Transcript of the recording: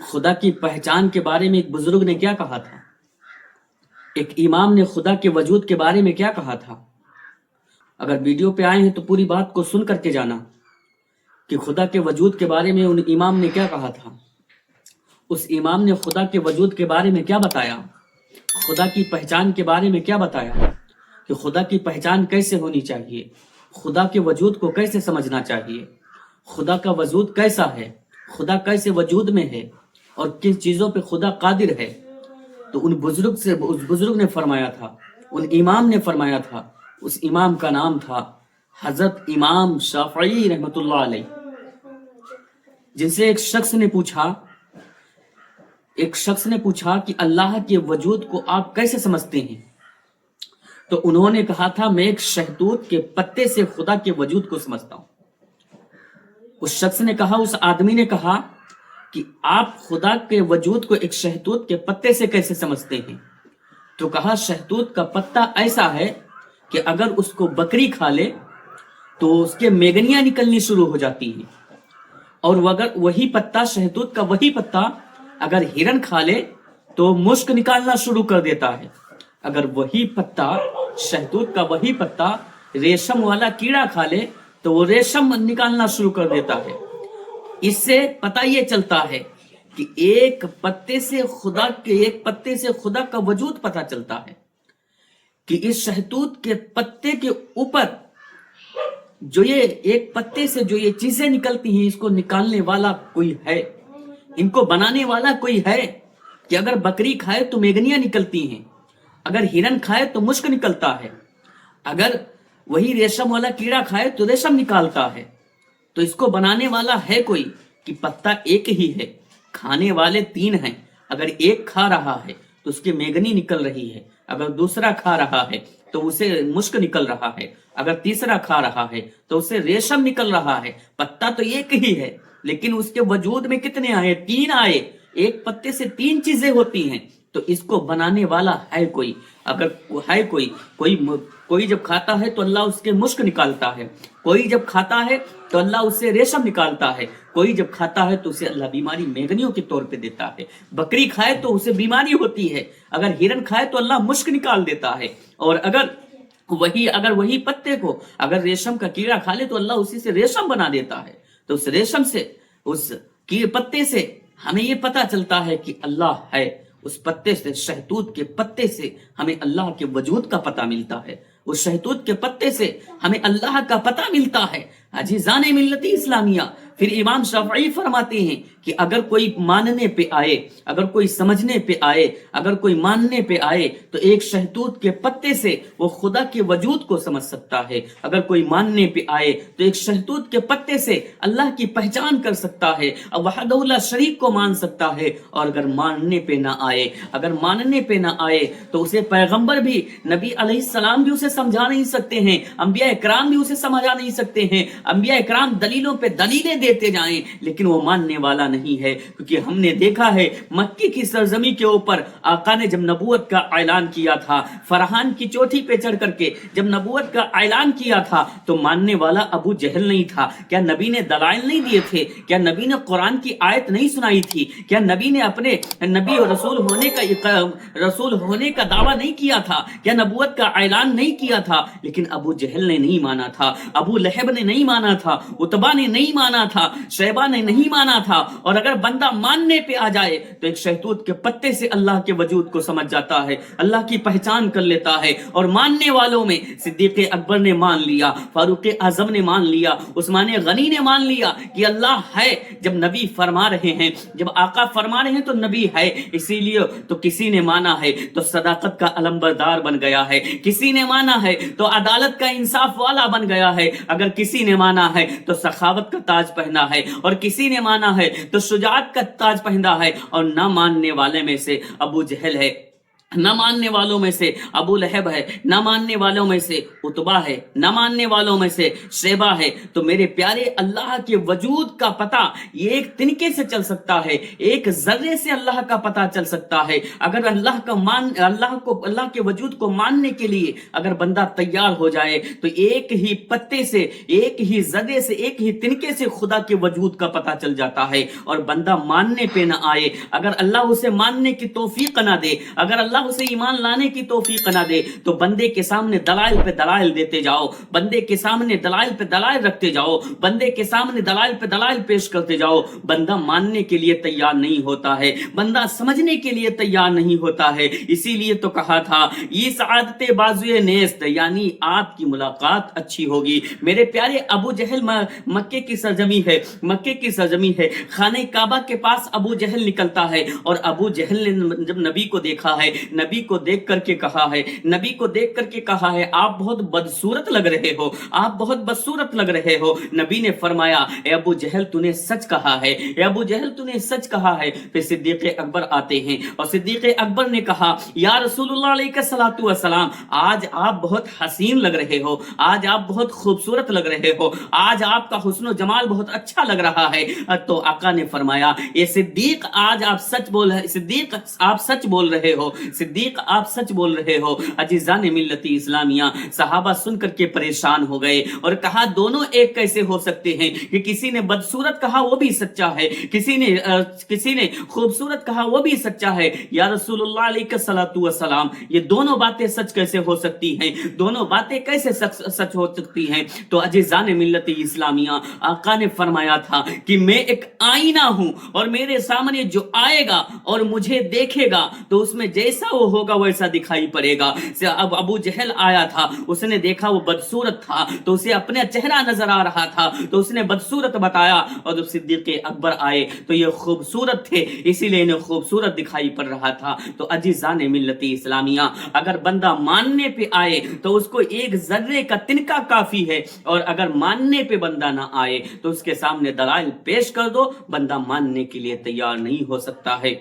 خدا کی پہچان کے بارے میں ایک بزرگ نے کیا کہا تھا، ایک امام نے خدا کے وجود کے بارے میں کیا کہا تھا۔ اگر ویڈیو پہ آئے ہیں تو پوری بات کو سن کر کے جانا کہ خدا کے وجود کے بارے میں ان امام نے کیا کہا تھا۔ اس امام نے خدا کے وجود کے بارے میں کیا بتایا، خدا کی پہچان کے بارے میں کیا بتایا کہ خدا کی پہچان کیسے ہونی چاہیے، خدا کے وجود کو کیسے سمجھنا چاہیے، خدا کا وجود کیسا ہے، خدا کیسے وجود میں ہے اور کن چیزوں پہ خدا قادر ہے۔ تو اس بزرگ نے فرمایا تھا، ان امام نے فرمایا تھا، اس امام کا نام تھا حضرت امام شافعی رحمۃ اللہ علیہ، جن سے ایک شخص نے پوچھا کہ اللہ کے وجود کو آپ کیسے سمجھتے ہیں، تو انہوں نے کہا تھا میں ایک شہتوت کے پتے سے خدا کے وجود کو سمجھتا ہوں۔ اس شخص نے کہا، اس آدمی نے کہا کہ آپ خدا کے وجود کو ایک شہتوت کے پتے سے کیسے سمجھتے ہیں؟ تو کہا شہتوت کا پتا ایسا ہے کہ اگر اس کو بکری کھا لے تو اس کے میگنیاں نکلنی شروع ہو جاتی ہیں، اور اگر وہی پتا شہتوت کا وہی پتا اگر ہرن کھا لے تو مشک نکالنا شروع کر دیتا ہے۔ اگر وہی پتا شہتوت کا وہی پتا ریشم والا کیڑا کھا لے تو وہ ریشم نکالنا شروع کر دیتا ہے۔ اس سے پتہ یہ چلتا ہے کہ ایک پتے سے خدا کا وجود پتہ چلتا ہے کہ اس شہتوت کے پتے کے اوپر جو یہ ایک پتے سے جو یہ چیزیں نکلتی ہیں، اس کو نکالنے والا کوئی ہے، ان کو بنانے والا کوئی ہے کہ اگر بکری کھائے تو میگنیاں نکلتی ہیں، اگر ہرن کھائے تو مشک نکلتا ہے، اگر وہی ریشم والا کیڑا کھائے تو ریشم نکالتا ہے۔ تو اس کو بنانے والا ہے کوئی کہ پتا ایک ہی ہے، کھانے والے تین ہیں، اگر ایک کھا رہا ہے تو اس کی میگنی نکل رہی ہے، اگر دوسرا کھا رہا ہے تو اسے مشک نکل رہا ہے، اگر تیسرا کھا رہا ہے تو اسے ریشم نکل رہا ہے۔ پتا تو ایک ہی ہے لیکن اس کے وجود میں کتنے آئے؟ تین آئے۔ ایک پتے سے تین چیزیں ہوتی ہیں، تو اس کو بنانے والا ہے کوئی۔ اگر ہے کوئی جب کھاتا ہے تو اللہ اس کے مشک نکالتا ہے، کوئی جب کھاتا ہے تو اللہ اس سے ریشم نکالتا ہے، کوئی جب کھاتا ہے تو اسے اللہ بیماری میگنیوں کے طور پہ دیتا ہے۔ بکری کھائے تو اسے بیماری ہوتی ہے، اگر ہرن کھائے تو اللہ مشک نکال دیتا ہے، اور اگر وہی پتے کو اگر ریشم کا کیڑا کھا لے تو اللہ اسی سے ریشم بنا دیتا ہے۔ تو اس ریشم سے، اس پتے سے ہمیں یہ پتا چلتا ہے کہ اللہ ہے۔ اس پتے سے، شہتوت کے پتے سے ہمیں اللہ کے وجود کا پتہ ملتا ہے، اس شہتوت کے پتے سے ہمیں اللہ کا پتہ ملتا ہے۔ عزیزان ملت اسلامیہ، پھر امام شافعی فرماتے ہیں کہ اگر کوئی ماننے پہ آئے، اگر کوئی سمجھنے پہ آئے، اگر کوئی ماننے پہ آئے تو ایک شہتوت کے پتے سے وہ خدا کے وجود کو سمجھ سکتا ہے۔ اگر کوئی ماننے پہ آئے تو ایک شہتوت کے پتے سے اللہ کی پہچان کر سکتا ہے، وحدہ لا شریک کو مان سکتا ہے۔ اور اگر ماننے پہ نہ آئے تو اسے پیغمبر بھی، نبی علیہ السلام بھی اسے سمجھا نہیں سکتے ہیں، انبیاء اکرام بھی اسے سمجھا نہیں سکتے ہیں، انبیاء اکرام دلیلوں پہ دلیلیں دیتے جائیں لیکن وہ ماننے والا نہیں ہے۔ کیونکہ ہم نے دیکھا ہے مکی کی سرزمین کے اوپر آقا نے جب نبوت کا اعلان کیا تھا، فرحان کی چوٹی پہ چڑھ کر کے جب نبوت کا اعلان کیا تھا تو ماننے والا ابو جہل نہیں تھا۔ کیا نبی نے دلائل نہیں دیے تھے؟ کیا نبی نے قرآن کی آیت نہیں سنائی تھی؟ کیا نبی نے اپنے نبی اور رسول ہونے کا دعویٰ نہیں کیا تھا؟ کیا نبوت کا اعلان نہیں کیا تھا؟ لیکن ابو جہل نے نہیں مانا تھا، ابو لہب نے نہیں مانا تھا، اتبا نے نہیں مانا تھا، شیبہ نے نہیں مانا تھا۔ اور اگر بندہ ماننے پہ آ جائے تو ایک شہتوت کے پتے سے اللہ کے وجود کو سمجھ جاتا ہے، اللہ کی پہچان کر لیتا ہے۔ اور ماننے والوں میں صدیق اکبر نے مان لیا، فاروق اعظم نے مان لیا، عثمان غنی نے مان لیا کہ اللہ ہے۔ جب نبی فرما رہے ہیں، جب آقا فرما رہے ہیں تو نبی ہے، اسی لیے تو کسی نے مانا ہے تو صداقت کا علمبردار بن گیا ہے، کسی نے مانا ہے تو عدالت کا انصاف والا بن گیا ہے، اگر کسی نے مانا ہے تو سخاوت کا تاج پہنا ہے، اور کسی نے مانا ہے تو شجاعت کا تاج پہنا ہے۔ اور نہ ماننے والے میں سے ابو جہل ہے، نہ ماننے والوں میں سے ابو لہب ہے، نہ ماننے والوں میں سے اتبا ہے، نہ ماننے والوں میں سے شیبہ ہے۔ تو میرے پیارے، اللہ کے وجود کا پتہ یہ ایک تنکے سے چل سکتا ہے، ایک ذرے سے اللہ کا پتہ چل سکتا ہے۔ اگر اللہ کے وجود کو ماننے کے لیے اگر بندہ تیار ہو جائے تو ایک ہی پتے سے، ایک ہی ذرے سے، ایک ہی تنکے سے خدا کے وجود کا پتہ چل جاتا ہے۔ اور بندہ ماننے پہ نہ آئے، اگر اللہ اسے ماننے کی توفیق نہ دے، اگر اللہ اسے ایمان لانے کی توفیق نہ دے، تو بندے کے سامنے دلائل پہ دلائل دیتے جاؤ، بندے کے سامنے دلائل پہ دلائل رکھتے جاؤ، بندے کے سامنے دلائل پہ دلائل پیش کرتے جاؤ۔ بندہ ماننے کے لیے تیار نہیں ہوتا ہے، بندہ سمجھنے کے لیے تیار نہیں ہوتا ہے۔ اسی لیے تو کہا تھا یہ سعادت بازوئے نیست، یعنی آپ کی ملاقات اچھی ہوگی۔ میرے پیارے، ابو جہل مکے کی سرزمین ہے، مکے کی سرزمین ہے، خانہ کعبہ کے پاس ابو جہل نکلتا ہے، اور ابو جہل نے جب نبی کو دیکھا ہے، نبی کو دیکھ کر کے کہا ہے، نبی کو دیکھ کر کے کہا ہے آپ بہت بدصورت لگ رہے ہو، آپ بہت بدصورت لگ رہے ہو۔ نبی نے فرمایا اے ابو جہل تو نے سچ کہا ہے، اے ابو جہل تو نے سچ کہا ہے۔ پھر صدیق اکبر آتے ہیں اور صدیق اکبر نے کہا یا رسول اللہ علیہ الصلوۃ والسلام، آج آپ بہت حسین لگ رہے ہو، آج آپ بہت خوبصورت لگ رہے ہو، آج آپ کا حسن و جمال بہت اچھا لگ رہا ہے۔ تو آقا نے فرمایا یہ صدیق آج آپ سچ بول رہے، صدیق آپ سچ بول رہے ہو، صدیق آپ سچ بول رہے ہو۔ عزیزان ملتی اسلامیہ، صحابہ سن کر کے پریشان ہو گئے اور کہا دونوں ایک کیسے ہو سکتے ہیں کہ کسی نے بدصورت کہا وہ بھی سچا ہے، کسی نے خوبصورت کہا وہ بھی سچا ہے۔ یا رسول اللہ علیہ الصلوۃ والسلام، یہ دونوں باتیں سچ کیسے ہو سکتی ہیں، دونوں باتیں کیسے سچ ہو سکتی ہیں؟ تو عزیزان ملتی اسلامیہ، آقا نے فرمایا تھا کہ میں ایک آئینہ ہوں، اور میرے سامنے جو آئے گا اور مجھے دیکھے گا تو اس میں جیسا وہ ہوگا ویسا دکھائی پڑے گا۔ اب ابو جہل آیا تھا، اس نے دیکھا وہ بدصورت تھا تو اسے اپنا چہرہ نظر آ رہا تھا تو اس نے بدصورت بتایا، اور جب صدیق اکبر آئے تو یہ خوبصورت تھے، اسی لیے انہیں خوبصورت دکھائی پڑ رہا تھا۔ تو عزیزان ملتی اسلامیہ، اگر بندہ ماننے پہ آئے تو اس کو ایک ذرے کا تنکا کافی ہے، اور اگر ماننے پہ بندہ نہ آئے تو اس کے سامنے دلائل پیش کر دو، بندہ ماننے کے لیے تیار نہیں ہو سکتا ہے۔